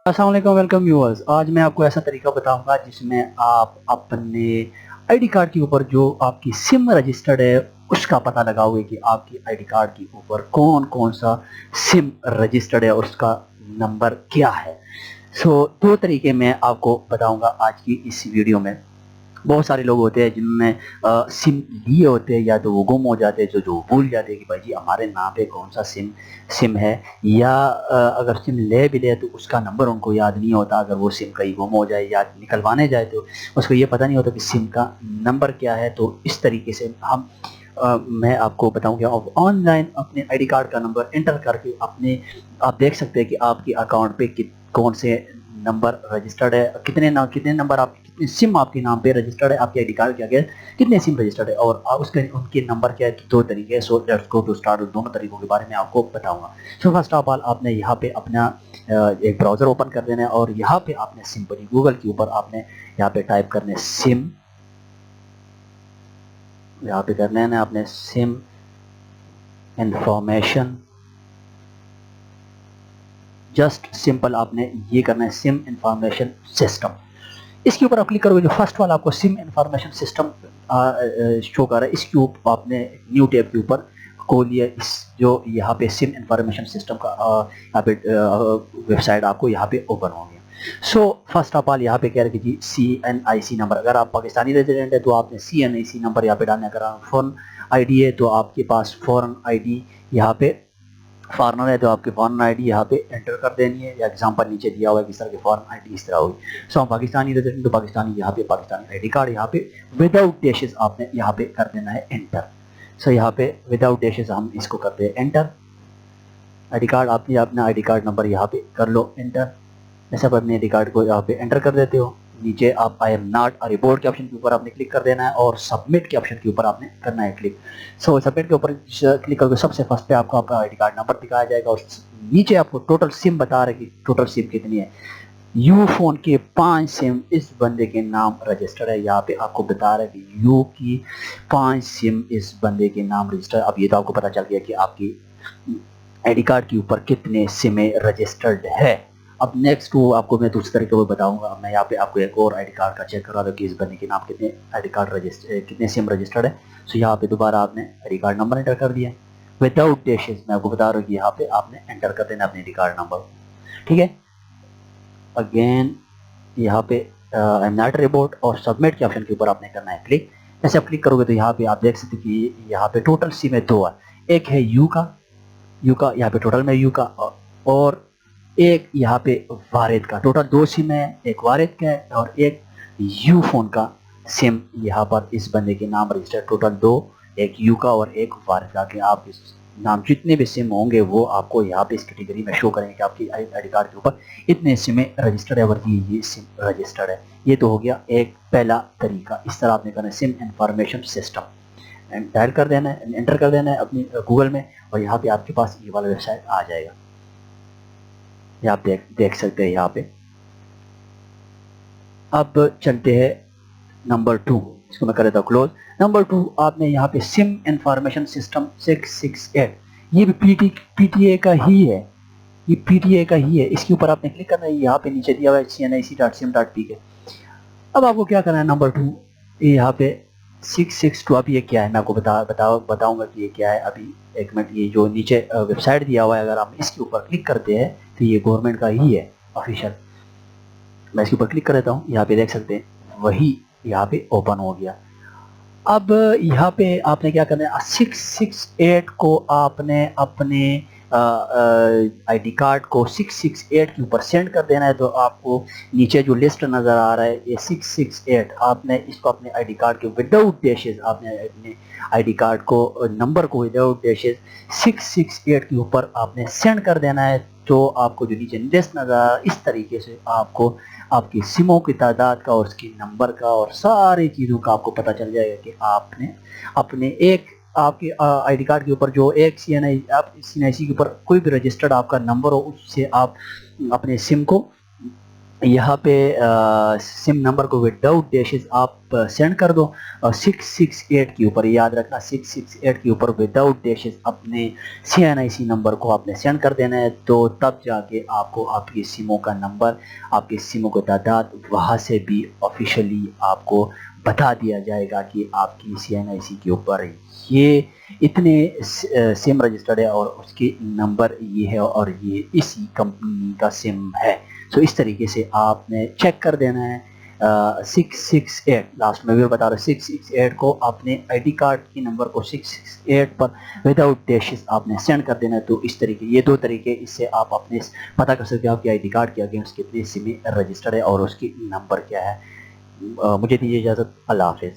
अस्सलाम वालेकुम, welcome viewers. आज मैं आपको ऐसा तरीका बताऊंगा जिसमें आप अपने आईडी कार्ड के ऊपर जो आपकी सिम रजिस्टर्ड है उसका पता लगाओगे कि आपकी आईडी कार्ड के ऊपर कौन कौन सा सिम रजिस्टर्ड है और उसका नंबर क्या है। दो तरीके मैं आपको बताऊंगा आज की इस वीडियो में। बहुत सारे लोग होते हैं जिनने सिम लिए होते हैं, या तो वो गुम हो जाते हैं, जो भूल जाते हैं कि भाई जी हमारे नाम पे कौन सा सिम है, या अगर सिम ले भी ले तो उसका नंबर उनको याद नहीं होता। अगर वो सिम कहीं गुम हो जाए या निकलवाने जाए तो उसको ये पता नहीं होता कि सिम का नंबर क्या है। तो इस तरीके से मैं आपको बताऊंगा ऑनलाइन अपने आईडी कार्ड का नंबर एंटर करके आप देख सकते हैं कि आपके अकाउंट पे कौन से नंबर रजिस्टर्ड है, कितने नंबर आप कितने सिम आपके नाम पे रजिस्टर्ड है, आपके आईडी कार्ड के आगे कितने सिम रजिस्टर्ड है और उसके उनके नंबर क्या है। दो तरीके हैं। So let's go to start. दोनों तरीकों के बारे में आपको बताऊंगा। सो फर्स्ट ऑफ ऑल आपने यहाँ पे अपना एक ब्राउजर ओपन कर देना है और यहाँ पे आपने सिंपली गूगल के ऊपर आपने यहाँ पे टाइप करने सिम, यहाँ पे कर लेना आपने सिम इंफॉर्मेशन। जस्ट सिंपल आपने ये करना है सिम इंफॉर्मेशन सिस्टम। इसके ऊपर आप क्लिक करोगे, जो फर्स्ट वाला आपको सिम इंफॉर्मेशन सिस्टम शो कर रहा है, इसके ऊपर आपने न्यू टैब के ऊपर खोलिए। इस जो यहाँ पे सिम इंफॉर्मेशन सिस्टम का यहाँ पे वेबसाइट आपको यहाँ पे ओपन हो गया। सो फर्स्ट ऑफ ऑल यहाँ पे कह रहे कि जी CNIC नंबर, अगर आप पाकिस्तानी रेजिडेंट है तो आपने CNIC नंबर यहाँ पे डालना। अगर आप फॉरेन ID है तो आपके पास फॉरेन ID यहाँ पे, फॉरनर है तो आपके फॉरन आईडी यहाँ पे एंटर कर देनी है, या एग्जांपल नीचे दिया हुआ है किस तरह के फॉरन आईडी इस तरह होगी। सो हम पाकिस्तानी रेजिडेंट तो पाकिस्तानी यहाँ पे पाकिस्तानी आईडी कार्ड यहाँ पे विदाउट डैशेस आपने यहाँ पे कर देना है एंटर। सो यहाँ पे विदाउट डैशेस हम इसको करते हैं एंटर। आईडी कार्ड आपने अपना आईडी कार्ड नंबर यहाँ पे कर लो एंटर। जैसे आप अपने आईडी कार्ड को यहाँ पे एंटर कर देते हो, नीचे आप I am not a report के ऑप्शन के ऊपर आपने क्लिक कर देना है और सबमिट के ऑप्शन के ऊपर आपने करना है क्लिक। सो सबमिट के ऊपर क्लिक करके सबसे फर्स्ट पे आपको आपका आईडी कार्ड नंबर दिखाया जाएगा और नीचे आपको टोटल सिम बता रहे कि टोटल सिम कितनी है। यू फोन के 5 सिम इस बंदे के नाम रजिस्टर्ड है। यहाँ पे आपको बता रहा है कि यू की 5 सिम इस बंदे के नाम रजिस्टर्ड। अब ये तो आपको पता चल गया कि आपकी आईडी कार्ड के ऊपर कितने सिमें रजिस्टर्ड है। अब नेक्स्ट वो आपको मैं दूसरे तरीके को बताऊंगा। मैं यहाँ पे आपको एक और आईडी कार्ड का चेक करा दूँ कि इस बंदे के नाम कितने आईडी कार्ड रजिस्टर कितने सिम रजिस्टर्ड है। सो यहाँ पे दोबारा आपने आईडी कार्ड नंबर एंटर कर दिया विदाउट डैशेस। मैं आपको बता रहा हूँ कि यहाँ पे आपने एंटर कर देना अपने आईडी कार्ड नंबर, ठीक है। अगेन यहाँ पे आई एम नॉट रिपोर्ट और सबमिट के ऑप्शन के ऊपर आपने करना है क्लिक। जैसे आप क्लिक करोगे तो यहाँ पे आप देख सकते कि यहाँ पे टोटल सिम है 2 है। एक है यू का यहाँ पे टोटल में यू का, और एक यहाँ पे वारिद का। टोटल 2 सिम है, एक वारिद का है और एक यू फोन का सिम यहाँ पर इस बंदे के नाम रजिस्टर्ड। टोटल 2, एक यू का और एक वारिद का। कि आप इस नाम जितने भी सिम होंगे वो आपको यहाँ पे इस कैटेगरी में शो करेंगे कि आपकी आईडी कार्ड के ऊपर इतने सिमें रजिस्टर्ड है और ये सिम रजिस्टर्ड है। ये तो हो गया एक पहला तरीका। इस तरह आपने करना है सिम इंफॉर्मेशन सिस्टम। डायल कर देना है, एंटर कर देना है अपनी गूगल में और यहाँ पे आपके पास ये वाला वेबसाइट आ जाएगा। ये आप देख सकते हैं यहाँ पे। अब चलते हैं नंबर 2, इसको मैं कर देता हूँ क्लोज। नंबर 2 आपने यहाँ पे सिम इंफॉर्मेशन सिस्टम 668, ये भी PTA का ही है, ये PTA का ही है। इसके ऊपर आपने क्लिक करना है। यहाँ पे नीचे दिया हुआ है cnic.sim.pk। अब आपको क्या करना है, नंबर 2 यहाँ पे 662। अब ये क्या है मैं आपको बताऊंगा कि ये क्या है। अभी एक मिनट, ये जो नीचे वेबसाइट दिया हुआ है अगर आप इसके ऊपर क्लिक करते हैं तो ये गवर्नमेंट का ही है ऑफिशियल। मैं इसके ऊपर क्लिक कर देता हूँ, यहाँ पे देख सकते हैं वही यहाँ पे ओपन हो गया। अब यहाँ पे आपने क्या करना है, 668 को आपने अपने आईडी कार्ड को 668 के ऊपर सेंड कर देना है। तो आपको नीचे जो लिस्ट नज़र आ रहा है ये 668, आपने इसको अपने आईडी कार्ड के विदाउट डैशेस, आपने अपने आईडी कार्ड को नंबर को विदाउट डैशेस 668 के ऊपर आपने सेंड कर देना है। तो आपको जो नीचे लिस्ट नज़र आ रहा है इस तरीके से आपको आपकी सिमों की तादाद का और उसकी नंबर का और सारी चीज़ों का आपको पता चल जाएगा कि आपने अपने एक आपके आईडी कार्ड के ऊपर जो एक CNIC के ऊपर कोई भी रजिस्टर्ड आपका नंबर हो उससे आप अपने सिम को यहाँ पे सिम नंबर को विदाउट डैशेस आप सेंड कर दो, और 668 के ऊपर, याद रखना 668 के ऊपर विदाउट डैशेस अपने CNIC नंबर को आपने सेंड कर देना है। तो तब जाके आपको आपकी सिमों का नंबर, आपकी सिमों को तादाद वहाँ से भी ऑफिशियली आपको बता दिया जाएगा कि आपकी CNIC के ऊपर ये इतने सिम रजिस्टर्ड है और उसके नंबर ये है और ये इसी कंपनी का सिम है। तो इस तरीके से आपने चेक कर देना है। 668 लास्ट में भी बता रहा हूँ, 668 को आपने आईडी कार्ड की नंबर को 668 पर विदाउट डैशेस आपने सेंड कर देना है। तो इस तरीके, ये दो तरीके, इससे आप अपने पता कर सकते हो आपके आईडी कार्ड के अगेंस्ट कितने सिम रजिस्टर्ड है और उसकी नंबर क्या है। मुझे दीजिए इजाज़त, अल्लाह हाफिज़।